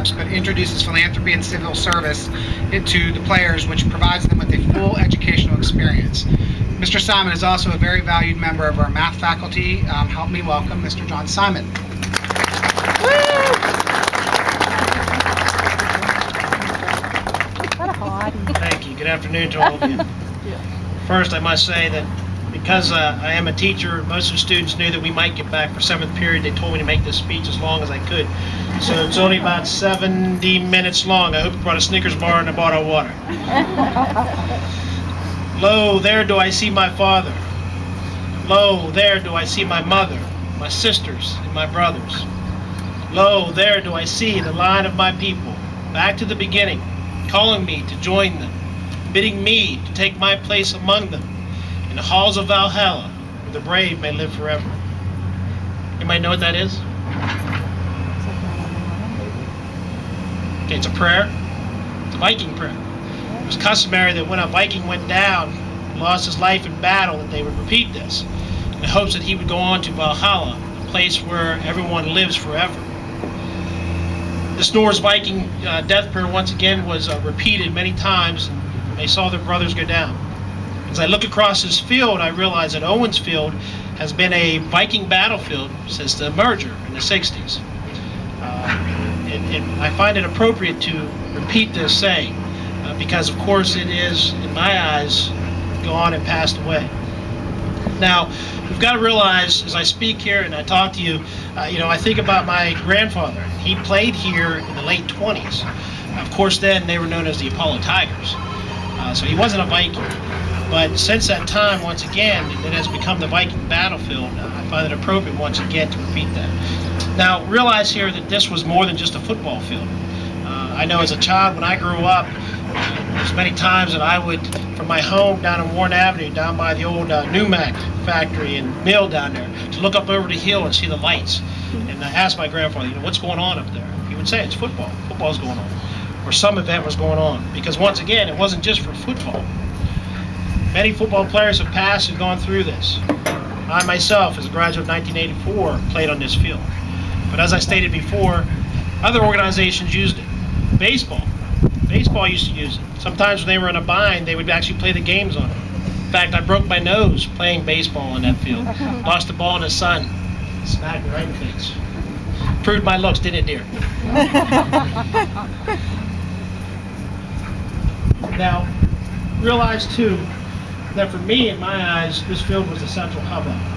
sports, but introduces philanthropy and civil service to the players, which provides them with a full educational experience. Mr. Simon is also a very valued member of our math faculty. Help me welcome Mr. John Simon. Thank you. Good afternoon to all of you. First, I must say that because I am a teacher, most of the students knew that we might get back for 7th period. They told me to make this speech as long as I could. So it's only about 70 minutes long. I hope you brought a Snickers bar and a bottle of water. Lo, there do I see my father. Lo, there do I see my mother, my sisters, and my brothers. Lo, there do I see the line of my people, back to the beginning, calling me to join them, bidding me to take my place among them in the halls of Valhalla, where the brave may live forever. Anybody know what that is? Okay, it's a prayer. It's a Viking prayer. It was customary that when a Viking went down, lost his life in battle, that they would repeat this in the hopes that he would go on to Valhalla, a place where everyone lives forever. This Norse Viking death prayer once again was repeated many times, and they saw their brothers go down. As I look across this field, I realize that Owens Field has been a Viking battlefield since the merger in the 60s. And I find it appropriate to repeat this saying, because of course it is, in my eyes, gone and passed away. Now, we've got to realize, as I speak here and I talk to you, I think about my grandfather. He played here in the late 20s. Of course, then they were known as the Apollo Tigers. So he wasn't a Viking. But since that time, once again, it has become the Viking battlefield. I find it appropriate once again to repeat that. Now, realize here that this was more than just a football field. I know as a child, when I grew up, there's many times that I would, from my home down in Warren Avenue, down by the old Numac factory and mill down there, to look up over the hill and see the lights. And I asked my grandfather, what's going on up there? He would say, it's football. Football's going on. Or some event was going on. Because once again, it wasn't just for football. Many football players have passed and gone through this. I myself, as a graduate of 1984, played on this field. But as I stated before, other organizations used it. Baseball used to use it. Sometimes when they were in a bind, they would actually play the games on it. In fact, I broke my nose playing baseball on that field. Lost the ball in the sun. Smacked me right in the face. Proved my looks, didn't it, dear? Now, realize too, that for me, in my eyes, this field was the central hub of it.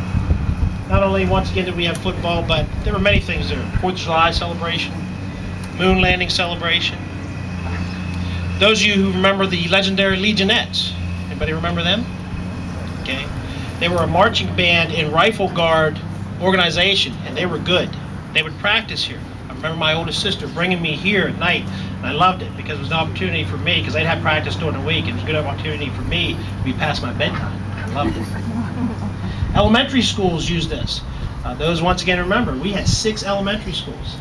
Not only, once again, did we have football, but there were many things there. 4th of July celebration, moon landing celebration. Those of you who remember the legendary Legionnettes, anybody remember them? Okay. They were a marching band in Rifle Guard organization, and they were good. They would practice here. I remember my oldest sister bringing me here at night, and I loved it because it was an opportunity for me, because they'd have practice during the week, and it was a good opportunity for me to be past my bedtime. I loved it. Elementary schools use this. Those, once again, remember, we had 6 elementary schools,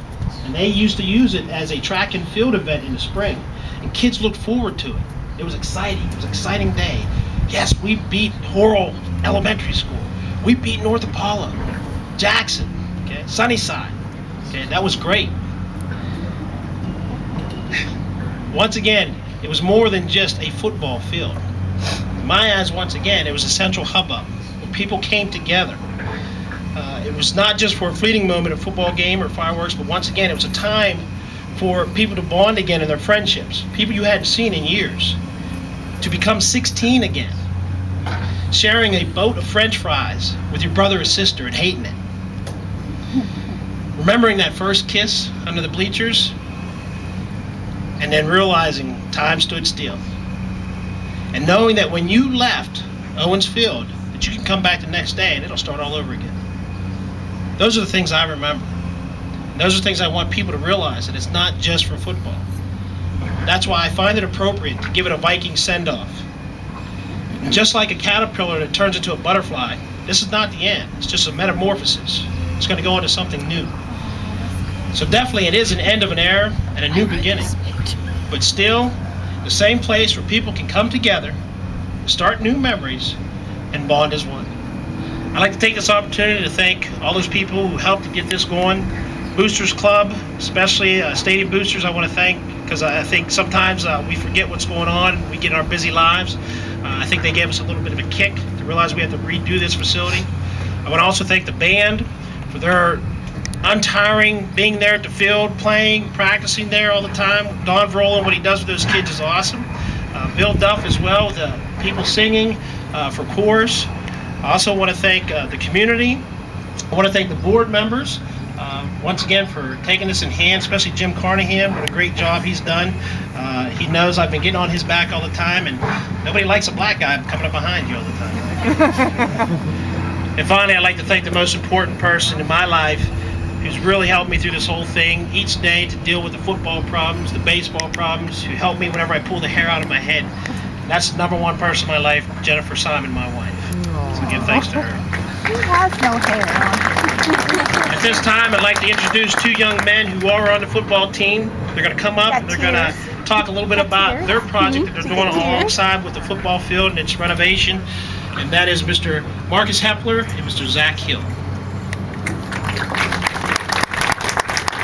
and they used to use it as a track and field event in the spring, and kids looked forward to it. It was exciting. It was an exciting day. Yes, we beat Horrell Elementary School. We beat North Apollo, Jackson, okay, Sunnyside. Okay, that was great. Once again, it was more than just a football field. In my eyes, once again, it was a central hubbub where people came together. It was not just for a fleeting moment, a football game or fireworks, but once again, it was a time for people to bond again in their friendships, people you hadn't seen in years, to become 16 again, sharing a boat of French fries with your brother or sister and hating it. Remembering that first kiss under the bleachers, and then realizing time stood still. And knowing that when you left Owens Field, that you can come back the next day and it'll start all over again. Those are the things I remember. And those are the things I want people to realize, that it's not just for football. That's why I find it appropriate to give it a Viking send-off. And just like a caterpillar that turns into a butterfly, this is not the end. It's just a metamorphosis. It's going to go into something new. So definitely it is an end of an era and a new beginning. But still, the same place where people can come together, start new memories, and bond as one. I'd like to take this opportunity to thank all those people who helped to get this going. Boosters Club, especially Stadium Boosters, I want to thank, because I think sometimes we forget what's going on. We get in our busy lives. I think they gave us a little bit of a kick to realize we have to redo this facility. I want to also thank the band for their untiring being there at the field, playing, practicing there all the time. Don Vrolan, what he does with those kids is awesome. Bill Duff as well, with the people singing for chorus. I also want to thank the community. I want to thank the board members once again for taking this in hand, especially Jim Carnahan. What a great job he's done. He knows I've been getting on his back all the time, and nobody likes a black guy coming up behind you all the time. And finally, I'd like to thank the most important person in my life who's really helped me through this whole thing each day to deal with the football problems, the baseball problems, who helped me whenever I pull the hair out of my head. And that's the number one person in my life, Jennifer Simon, my wife. So give thanks to her. He has no hair on. At this time, I'd like to introduce two young men who are on the football team. They're going to come up and they're going to talk a little bit about their project that they're doing alongside with the football field and its renovation. And that is Mr. Marcus Hepler and Mr. Zach Hill.